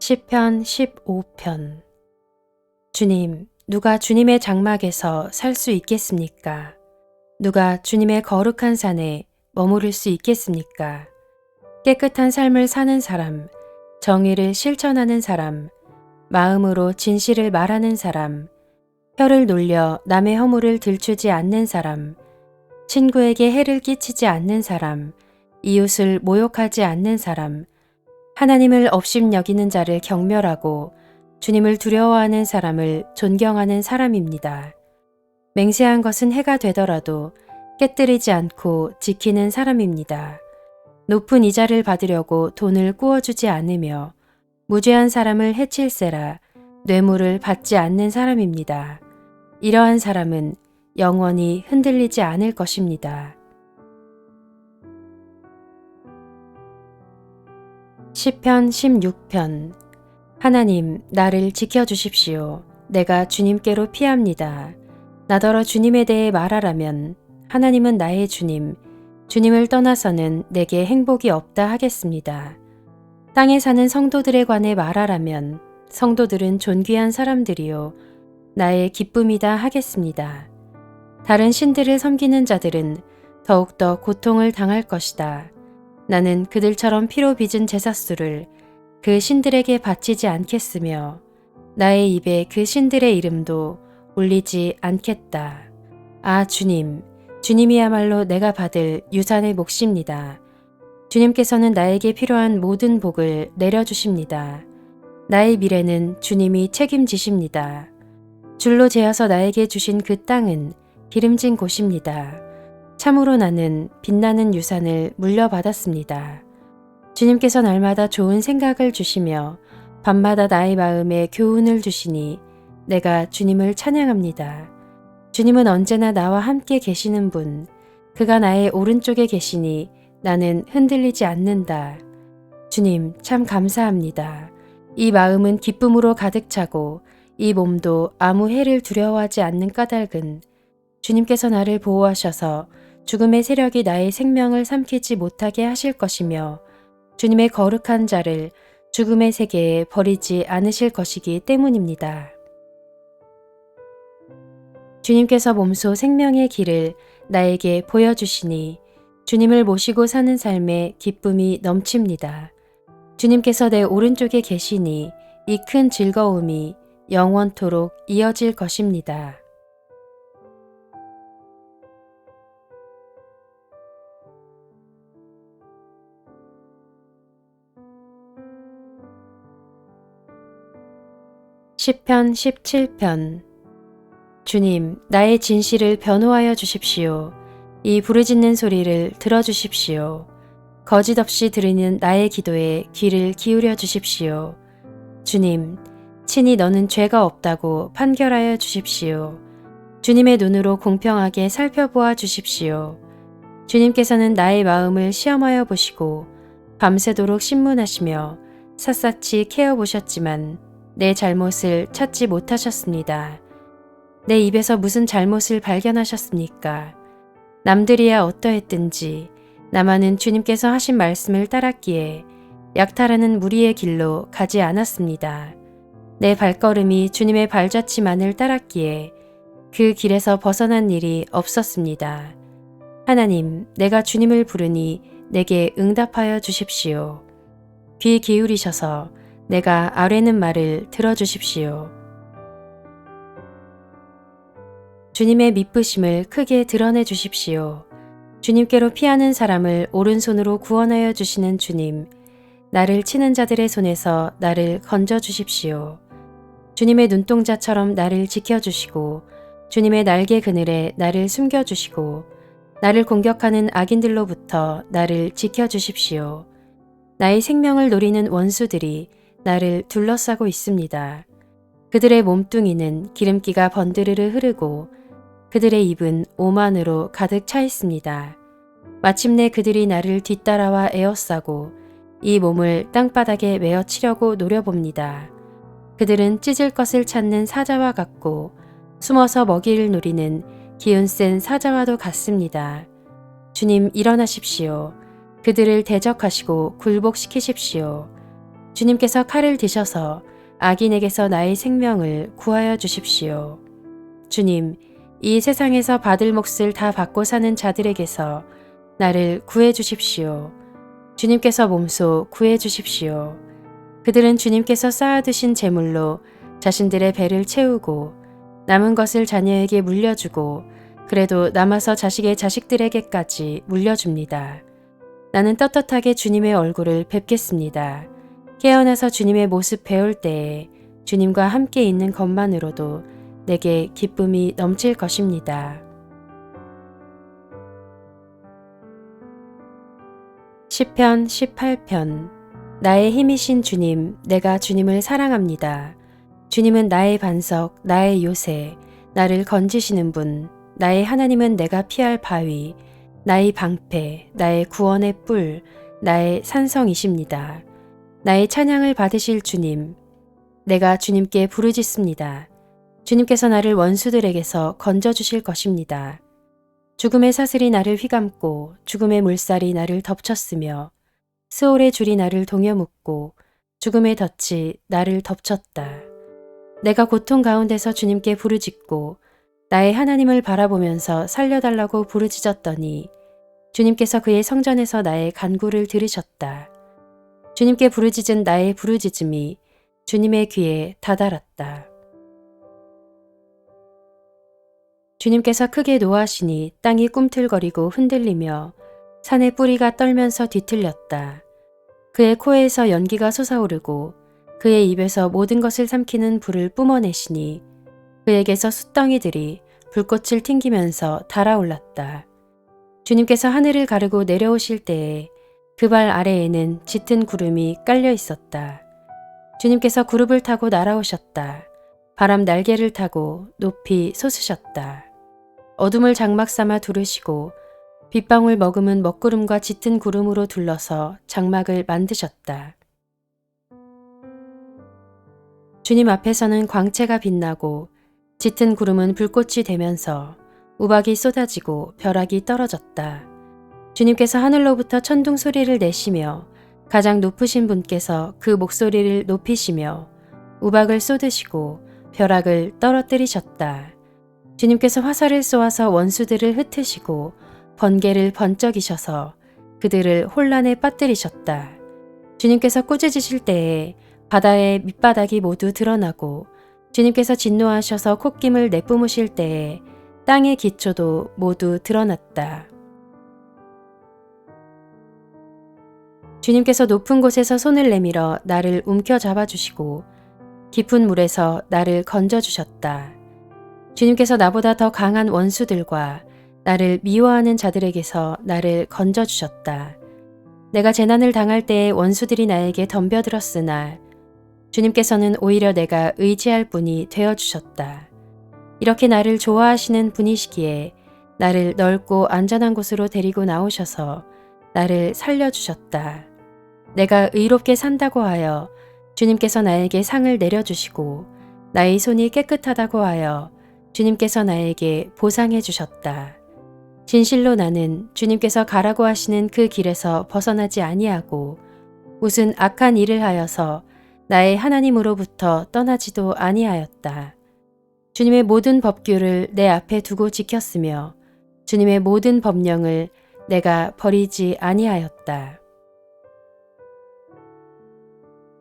시편 15편. 주님, 누가 주님의 장막에서 살 수 있겠습니까? 누가 주님의 거룩한 산에 머무를 수 있겠습니까? 깨끗한 삶을 사는 사람, 정의를 실천하는 사람, 마음으로 진실을 말하는 사람, 혀를 놀려 남의 허물을 들추지 않는 사람, 친구에게 해를 끼치지 않는 사람, 이웃을 모욕하지 않는 사람, 하나님을 업신여기는 자를 경멸하고 주님을 두려워하는 사람을 존경하는 사람입니다. 맹세한 것은 해가 되더라도 깨뜨리지 않고 지키는 사람입니다. 높은 이자를 받으려고 돈을 꾸어주지 않으며 무죄한 사람을 해칠세라 뇌물을 받지 않는 사람입니다. 이러한 사람은 영원히 흔들리지 않을 것입니다. 시편 16편. 하나님, 나를 지켜주십시오. 내가 주님께로 피합니다. 나더러 주님에 대해 말하라면 하나님은 나의 주님, 주님을 떠나서는 내게 행복이 없다 하겠습니다. 땅에 사는 성도들에 관해 말하라면 성도들은 존귀한 사람들이요 나의 기쁨이다 하겠습니다. 다른 신들을 섬기는 자들은 더욱더 고통을 당할 것이다. 나는 그들처럼 피로 빚은 제사수를 그 신들에게 바치지 않겠으며 나의 입에 그 신들의 이름도 올리지 않겠다. 아 주님, 주님이야말로 내가 받을 유산의 몫입니다. 주님께서는 나에게 필요한 모든 복을 내려주십니다. 나의 미래는 주님이 책임지십니다. 줄로 재어서 나에게 주신 그 땅은 기름진 곳입니다. 참으로 나는 빛나는 유산을 물려받았습니다. 주님께서 날마다 좋은 생각을 주시며 밤마다 나의 마음에 교훈을 주시니 내가 주님을 찬양합니다. 주님은 언제나 나와 함께 계시는 분, 그가 나의 오른쪽에 계시니 나는 흔들리지 않는다. 주님, 참 감사합니다. 이 마음은 기쁨으로 가득 차고 이 몸도 아무 해를 두려워하지 않는 까닭은 주님께서 나를 보호하셔서 죽음의 세력이 나의 생명을 삼키지 못하게 하실 것이며 주님의 거룩한 자를 죽음의 세계에 버리지 않으실 것이기 때문입니다. 주님께서 몸소 생명의 길을 나에게 보여주시니 주님을 모시고 사는 삶에 기쁨이 넘칩니다. 주님께서 내 오른쪽에 계시니 이 큰 즐거움이 영원토록 이어질 것입니다. 시편 17편. 주님, 나의 진실을 변호하여 주십시오. 이 부르짖는 소리를 들어주십시오. 거짓 없이 들으는 나의 기도에 귀를 기울여 주십시오. 주님, 친히 너는 죄가 없다고 판결하여 주십시오. 주님의 눈으로 공평하게 살펴보아 주십시오. 주님께서는 나의 마음을 시험하여 보시고 밤새도록 신문하시며 샅샅이 캐어보셨지만 내 잘못을 찾지 못하셨습니다. 내 입에서 무슨 잘못을 발견하셨습니까? 남들이야 어떠했든지 나만은 주님께서 하신 말씀을 따랐기에 약탈하는 무리의 길로 가지 않았습니다. 내 발걸음이 주님의 발자취만을 따랐기에 그 길에서 벗어난 일이 없었습니다. 하나님, 내가 주님을 부르니 내게 응답하여 주십시오. 귀 기울이셔서 내가 아뢰는 말을 들어주십시오. 주님의 미쁘심을 크게 드러내 주십시오. 주님께로 피하는 사람을 오른손으로 구원하여 주시는 주님, 나를 치는 자들의 손에서 나를 건져 주십시오. 주님의 눈동자처럼 나를 지켜주시고 주님의 날개 그늘에 나를 숨겨주시고 나를 공격하는 악인들로부터 나를 지켜주십시오. 나의 생명을 노리는 원수들이 나를 둘러싸고 있습니다. 그들의 몸뚱이는 기름기가 번드르르 흐르고 그들의 입은 오만으로 가득 차 있습니다. 마침내 그들이 나를 뒤따라와 에워싸고 이 몸을 땅바닥에 메어치려고 노려봅니다. 그들은 찢을 것을 찾는 사자와 같고 숨어서 먹이를 노리는 기운 센 사자와도 같습니다. 주님 일어나십시오. 그들을 대적하시고 굴복시키십시오. 주님께서 칼을 드셔서 악인에게서 나의 생명을 구하여 주십시오. 주님, 이 세상에서 받을 몫을 다 받고 사는 자들에게서 나를 구해 주십시오. 주님께서 몸소 구해 주십시오. 그들은 주님께서 쌓아두신 재물로 자신들의 배를 채우고 남은 것을 자녀에게 물려주고 그래도 남아서 자식의 자식들에게까지 물려줍니다. 나는 떳떳하게 주님의 얼굴을 뵙겠습니다. 깨어나서 주님의 모습 배울 때에 주님과 함께 있는 것만으로도 내게 기쁨이 넘칠 것입니다. 시편 18편. 나의 힘이신 주님, 내가 주님을 사랑합니다. 주님은 나의 반석, 나의 요새, 나를 건지시는 분, 나의 하나님은 내가 피할 바위, 나의 방패, 나의 구원의 뿔, 나의 산성이십니다. 나의 찬양을 받으실 주님, 내가 주님께 부르짖습니다. 주님께서 나를 원수들에게서 건져주실 것입니다. 죽음의 사슬이 나를 휘감고 죽음의 물살이 나를 덮쳤으며 스올의 줄이 나를 동여묶고 죽음의 덫이 나를 덮쳤다. 내가 고통 가운데서 주님께 부르짖고 나의 하나님을 바라보면서 살려달라고 부르짖었더니 주님께서 그의 성전에서 나의 간구를 들으셨다. 주님께 부르짖은 나의 부르짖음이 주님의 귀에 다다랐다. 주님께서 크게 노하시니 땅이 꿈틀거리고 흔들리며 산의 뿌리가 떨면서 뒤틀렸다. 그의 코에서 연기가 솟아오르고 그의 입에서 모든 것을 삼키는 불을 뿜어내시니 그에게서 숯덩이들이 불꽃을 튕기면서 달아올랐다. 주님께서 하늘을 가르고 내려오실 때에 그 발 아래에는 짙은 구름이 깔려 있었다. 주님께서 구름을 타고 날아오셨다. 바람 날개를 타고 높이 솟으셨다. 어둠을 장막 삼아 두르시고 빗방울 머금은 먹구름과 짙은 구름으로 둘러서 장막을 만드셨다. 주님 앞에서는 광채가 빛나고 짙은 구름은 불꽃이 되면서 우박이 쏟아지고 벼락이 떨어졌다. 주님께서 하늘로부터 천둥 소리를 내시며 가장 높으신 분께서 그 목소리를 높이시며 우박을 쏟으시고 벼락을 떨어뜨리셨다. 주님께서 화살을 쏘아서 원수들을 흩으시고 번개를 번쩍이셔서 그들을 혼란에 빠뜨리셨다. 주님께서 꾸짖으실 때에 바다의 밑바닥이 모두 드러나고 주님께서 진노하셔서 콧김을 내뿜으실 때에 땅의 기초도 모두 드러났다. 주님께서 높은 곳에서 손을 내밀어 나를 움켜잡아 주시고 깊은 물에서 나를 건져주셨다. 주님께서 나보다 더 강한 원수들과 나를 미워하는 자들에게서 나를 건져주셨다. 내가 재난을 당할 때에 원수들이 나에게 덤벼들었으나 주님께서는 오히려 내가 의지할 분이 되어주셨다. 이렇게 나를 좋아하시는 분이시기에 나를 넓고 안전한 곳으로 데리고 나오셔서 나를 살려주셨다. 내가 의롭게 산다고 하여 주님께서 나에게 상을 내려주시고 나의 손이 깨끗하다고 하여 주님께서 나에게 보상해 주셨다. 진실로 나는 주님께서 가라고 하시는 그 길에서 벗어나지 아니하고 무슨 악한 일을 하여서 나의 하나님으로부터 떠나지도 아니하였다. 주님의 모든 법규를 내 앞에 두고 지켰으며 주님의 모든 법령을 내가 버리지 아니하였다.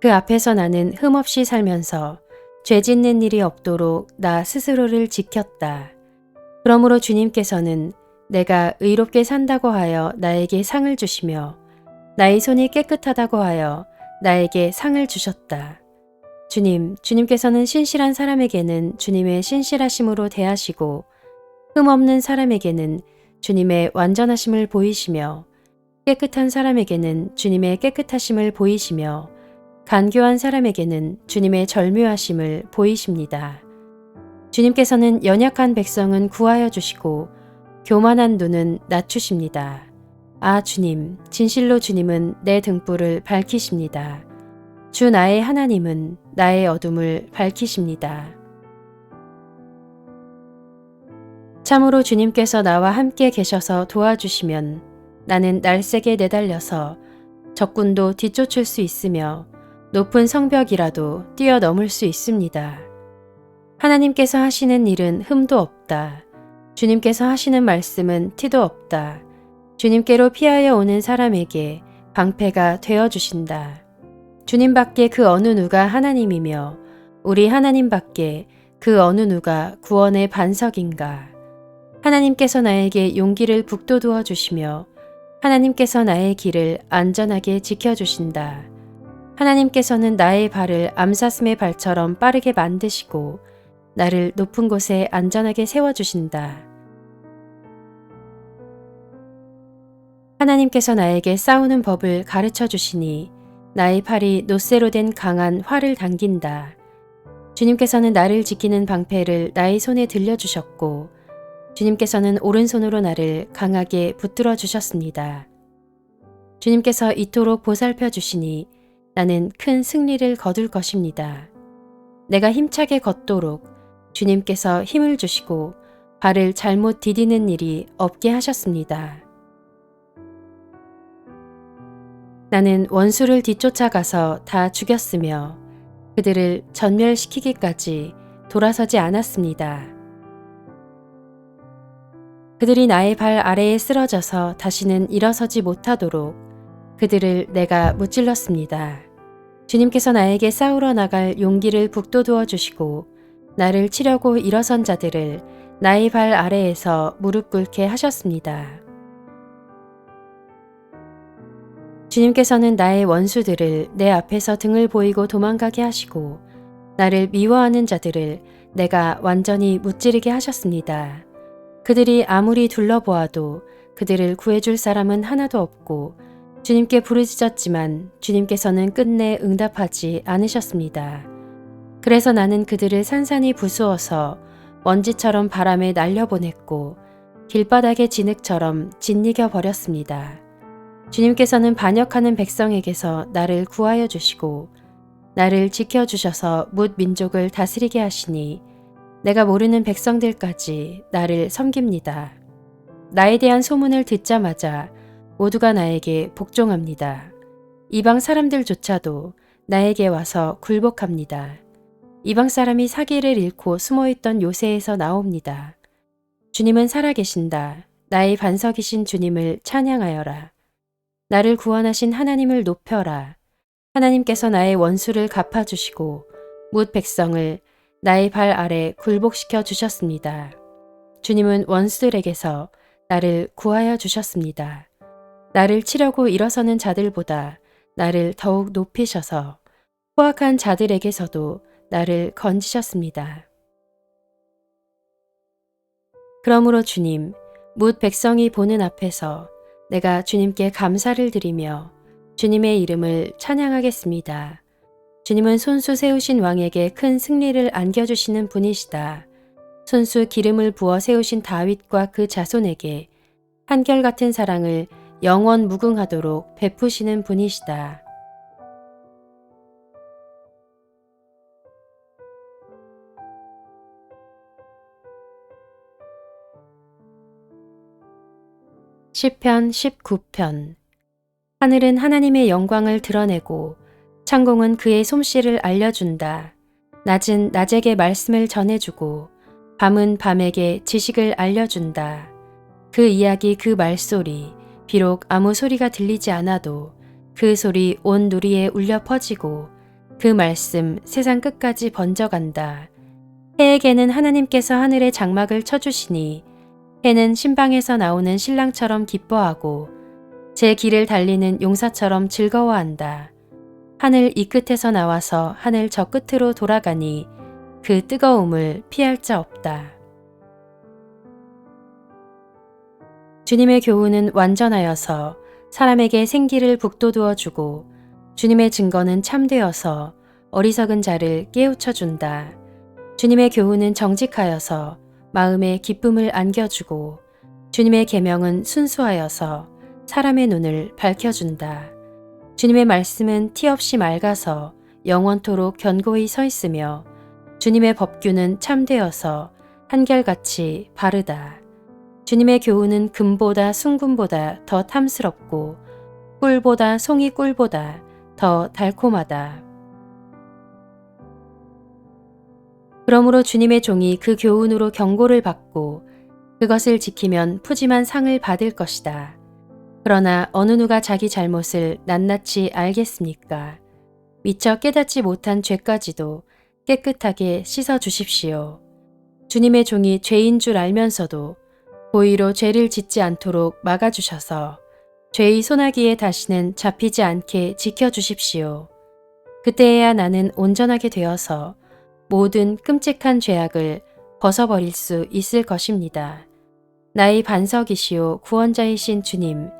그 앞에서 나는 흠없이 살면서 죄 짓는 일이 없도록 나 스스로를 지켰다. 그러므로 주님께서는 내가 의롭게 산다고 하여 나에게 상을 주시며 나의 손이 깨끗하다고 하여 나에게 상을 주셨다. 주님께서는 신실한 사람에게는 주님의 신실하심으로 대하시고 흠없는 사람에게는 주님의 완전하심을 보이시며 깨끗한 사람에게는 주님의 깨끗하심을 보이시며 간교한 사람에게는 주님의 절묘하심을 보이십니다. 주님께서는 연약한 백성은 구하여 주시고 교만한 눈은 낮추십니다. 아 주님, 진실로 주님은 내 등불을 밝히십니다. 주 나의 하나님은 나의 어둠을 밝히십니다. 참으로 주님께서 나와 함께 계셔서 도와주시면 나는 날쌔게 내달려서 적군도 뒤쫓을 수 있으며 높은 성벽이라도 뛰어넘을 수 있습니다. 하나님께서 하시는 일은 흠도 없다. 주님께서 하시는 말씀은 티도 없다. 주님께로 피하여 오는 사람에게 방패가 되어주신다. 주님밖에 그 어느 누가 하나님이며 우리 하나님밖에 그 어느 누가 구원의 반석인가. 하나님께서 나에게 용기를 북돋우어 주시며 하나님께서 나의 길을 안전하게 지켜주신다. 하나님께서는 나의 발을 암사슴의 발처럼 빠르게 만드시고 나를 높은 곳에 안전하게 세워주신다. 하나님께서 나에게 싸우는 법을 가르쳐 주시니 나의 팔이 노쇠로 된 강한 활을 당긴다. 주님께서는 나를 지키는 방패를 나의 손에 들려주셨고 주님께서는 오른손으로 나를 강하게 붙들어 주셨습니다. 주님께서 이토록 보살펴 주시니 나는 큰 승리를 거둘 것입니다. 내가 힘차게 걷도록 주님께서 힘을 주시고 발을 잘못 디디는 일이 없게 하셨습니다. 나는 원수를 뒤쫓아가서 다 죽였으며 그들을 전멸시키기까지 돌아서지 않았습니다. 그들이 나의 발 아래에 쓰러져서 다시는 일어서지 못하도록 그들을 내가 무찔렀습니다. 주님께서 나에게 싸우러 나갈 용기를 북돋우어 주시고 나를 치려고 일어선 자들을 나의 발 아래에서 무릎 꿇게 하셨습니다. 주님께서는 나의 원수들을 내 앞에서 등을 보이고 도망가게 하시고 나를 미워하는 자들을 내가 완전히 무찌르게 하셨습니다. 그들이 아무리 둘러보아도 그들을 구해줄 사람은 하나도 없고 주님께 부르짖었지만 주님께서는 끝내 응답하지 않으셨습니다. 그래서 나는 그들을 산산이 부수어서 먼지처럼 바람에 날려보냈고 길바닥의 진흙처럼 짓이겨 버렸습니다. 주님께서는 반역하는 백성에게서 나를 구하여 주시고 나를 지켜주셔서 뭇 민족을 다스리게 하시니 내가 모르는 백성들까지 나를 섬깁니다. 나에 대한 소문을 듣자마자 모두가 나에게 복종합니다. 이방 사람들조차도 나에게 와서 굴복합니다. 이방 사람이 사기를 잃고 숨어있던 요새에서 나옵니다. 주님은 살아계신다. 나의 반석이신 주님을 찬양하여라. 나를 구원하신 하나님을 높여라. 하나님께서 나의 원수를 갚아주시고 뭇 백성을 나의 발 아래 굴복시켜 주셨습니다. 주님은 원수들에게서 나를 구하여 주셨습니다. 나를 치려고 일어서는 자들보다 나를 더욱 높이셔서 포악한 자들에게서도 나를 건지셨습니다. 그러므로 주님, 뭇 백성이 보는 앞에서 내가 주님께 감사를 드리며 주님의 이름을 찬양하겠습니다. 주님은 손수 세우신 왕에게 큰 승리를 안겨주시는 분이시다. 손수 기름을 부어 세우신 다윗과 그 자손에게 한결같은 사랑을 영원 무궁하도록 베푸시는 분이시다. 시편 19편. 하늘은 하나님의 영광을 드러내고 창공은 그의 솜씨를 알려준다. 낮은 낮에게 말씀을 전해주고 밤은 밤에게 지식을 알려준다. 그 이야기 그 말소리 비록 아무 소리가 들리지 않아도 그 소리 온 누리에 울려 퍼지고 그 말씀 세상 끝까지 번져간다. 해에게는 하나님께서 하늘의 장막을 쳐주시니 해는 신방에서 나오는 신랑처럼 기뻐하고 제 길을 달리는 용사처럼 즐거워한다. 하늘 이 끝에서 나와서 하늘 저 끝으로 돌아가니 그 뜨거움을 피할 자 없다. 주님의 교훈은 완전하여서 사람에게 생기를 북돋우어 주고 주님의 증거는 참되어서 어리석은 자를 깨우쳐 준다. 주님의 교훈은 정직하여서 마음에 기쁨을 안겨주고 주님의 계명은 순수하여서 사람의 눈을 밝혀준다. 주님의 말씀은 티 없이 맑아서 영원토록 견고히 서 있으며 주님의 법규는 참되어서 한결같이 바르다. 주님의 교훈은 금보다 순금보다 더 탐스럽고 꿀보다 송이 꿀보다 더 달콤하다. 그러므로 주님의 종이 그 교훈으로 경고를 받고 그것을 지키면 푸짐한 상을 받을 것이다. 그러나 어느 누가 자기 잘못을 낱낱이 알겠습니까? 미처 깨닫지 못한 죄까지도 깨끗하게 씻어 주십시오. 주님의 종이 죄인 줄 알면서도 고의로 죄를 짓지 않도록 막아주셔서 죄의 소나기에 다시는 잡히지 않게 지켜주십시오. 그때에야 나는 온전하게 되어서 모든 끔찍한 죄악을 벗어버릴 수 있을 것입니다. 나의 반석이시오 구원자이신 주님,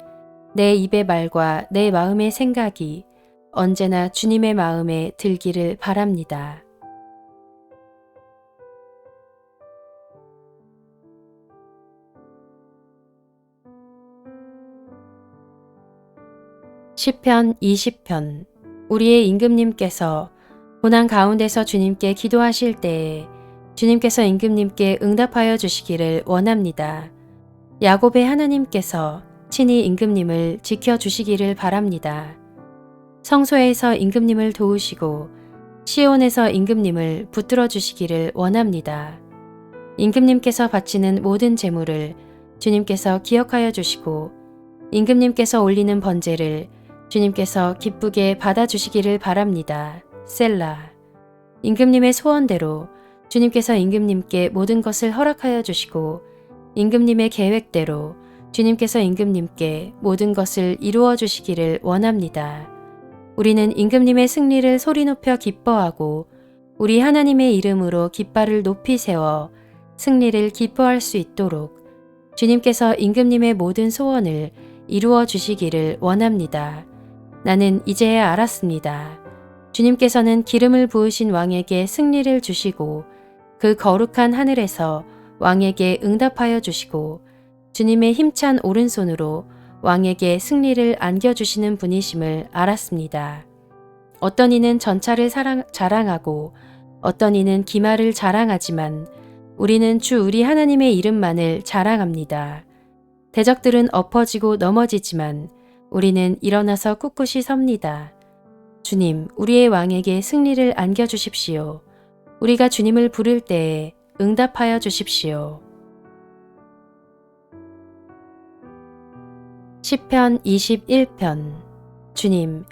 내 입의 말과 내 마음의 생각이 언제나 주님의 마음에 들기를 바랍니다. 시편 20편. 우리의 임금님께서 고난 가운데서 주님께 기도하실 때에 주님께서 임금님께 응답하여 주시기를 원합니다. 야곱의 하나님께서 친히 임금님을 지켜주시기를 바랍니다. 성소에서 임금님을 도우시고 시온에서 임금님을 붙들어 주시기를 원합니다. 임금님께서 바치는 모든 제물을 주님께서 기억하여 주시고 임금님께서 올리는 번제를 주님께서 기쁘게 받아주시기를 바랍니다. 셀라. 임금님의 소원대로 주님께서 임금님께 모든 것을 허락하여 주시고 임금님의 계획대로 주님께서 임금님께 모든 것을 이루어 주시기를 원합니다. 우리는 임금님의 승리를 소리 높여 기뻐하고 우리 하나님의 이름으로 깃발을 높이 세워 승리를 기뻐할 수 있도록 주님께서 임금님의 모든 소원을 이루어 주시기를 원합니다. 나는 이제야 알았습니다. 주님께서는 기름을 부으신 왕에게 승리를 주시고 그 거룩한 하늘에서 왕에게 응답하여 주시고 주님의 힘찬 오른손으로 왕에게 승리를 안겨주시는 분이심을 알았습니다. 어떤 이는 전차를 자랑하고 어떤 이는 기마를 자랑하지만 우리는 주 우리 하나님의 이름만을 자랑합니다. 대적들은 엎어지고 넘어지지만 우리는 일어나서 꿋꿋이 섭니다. 주님, 우리의 왕에게 승리를 안겨주십시오. 우리가 주님을 부를 때에 응답하여 주십시오. 시편 21편. 주님,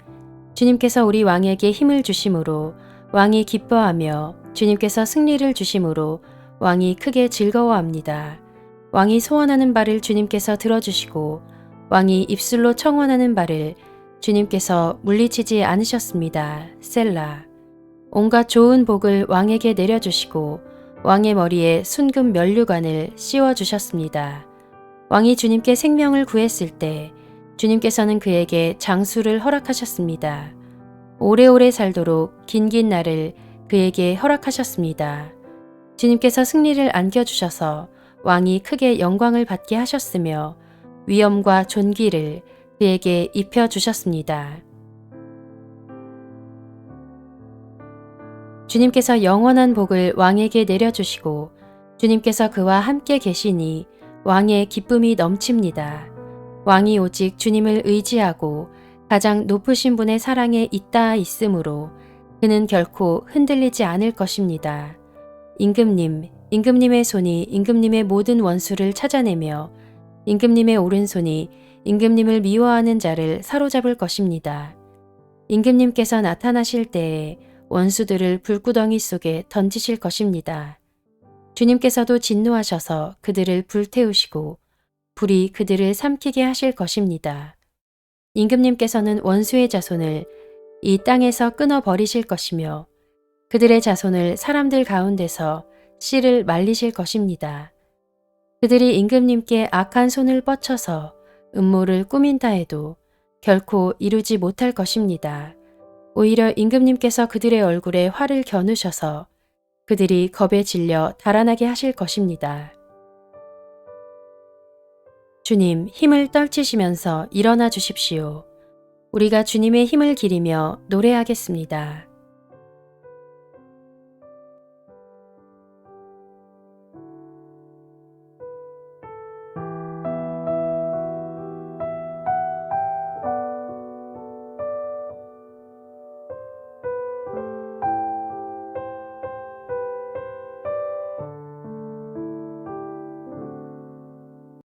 주님께서 우리 왕에게 힘을 주심으로 왕이 기뻐하며 주님께서 승리를 주심으로 왕이 크게 즐거워합니다. 왕이 소원하는 바를 주님께서 들어주시고 왕이 입술로 청원하는 바를 주님께서 물리치지 않으셨습니다. 셀라. 온갖 좋은 복을 왕에게 내려주시고 왕의 머리에 순금 면류관을 씌워주셨습니다. 왕이 주님께 생명을 구했을 때 주님께서는 그에게 장수를 허락하셨습니다. 오래오래 살도록 긴긴 날을 그에게 허락하셨습니다. 주님께서 승리를 안겨주셔서 왕이 크게 영광을 받게 하셨으며 위엄과 존귀를 그에게 입혀주셨습니다. 주님께서 영원한 복을 왕에게 내려주시고 주님께서 그와 함께 계시니 왕의 기쁨이 넘칩니다. 왕이 오직 주님을 의지하고 가장 높으신 분의 사랑에 잇따 있으므로 그는 결코 흔들리지 않을 것입니다. 임금님의 손이 임금님의 모든 원수를 찾아내며 임금님의 오른손이 임금님을 미워하는 자를 사로잡을 것입니다. 임금님께서 나타나실 때에 원수들을 불구덩이 속에 던지실 것입니다. 주님께서도 진노하셔서 그들을 불태우시고 불이 그들을 삼키게 하실 것입니다. 임금님께서는 원수의 자손을 이 땅에서 끊어버리실 것이며 그들의 자손을 사람들 가운데서 씨를 말리실 것입니다. 그들이 임금님께 악한 손을 뻗쳐서 음모를 꾸민다 해도 결코 이루지 못할 것입니다. 오히려 임금님께서 그들의 얼굴에 화를 겨누셔서 그들이 겁에 질려 달아나게 하실 것입니다. 주님, 힘을 떨치시면서 일어나 주십시오. 우리가 주님의 힘을 기리며 노래하겠습니다.